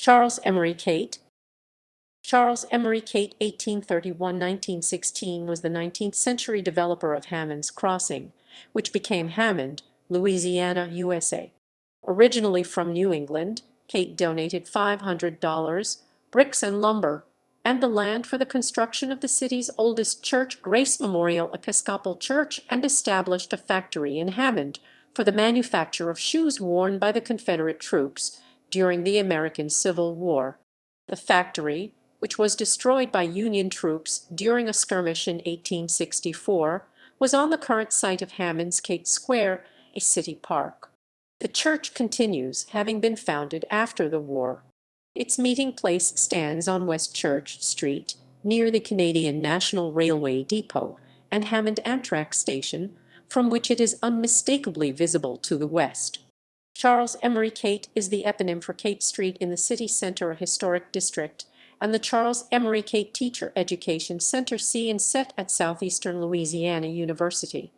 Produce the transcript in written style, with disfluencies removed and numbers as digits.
Charles Emery Cate. Charles Emery Cate (1831–1916) was the 19th century developer of Hammond's Crossing, which became Hammond, Louisiana, USA. Originally from New England, Cate donated $500, bricks and lumber, and the land for the construction of the city's oldest church, Grace Memorial Episcopal Church, and established a factory in Hammond for the manufacture of shoes worn by the Confederate troops during the American Civil War. The factory, which was destroyed by Union troops during a skirmish in 1864, was on the current site of Hammond's Cate Square, a city park. The church continues, having been founded after the war. Its meeting place stands on West Church Street, near the Canadian National Railway Depot and Hammond Amtrak station, from which it is unmistakably visible to the west. Charles Emery Cate is the eponym for Cate Street in the city center historic district, and the Charles Emery Cate Teacher Education Center (inset) at Southeastern Louisiana University.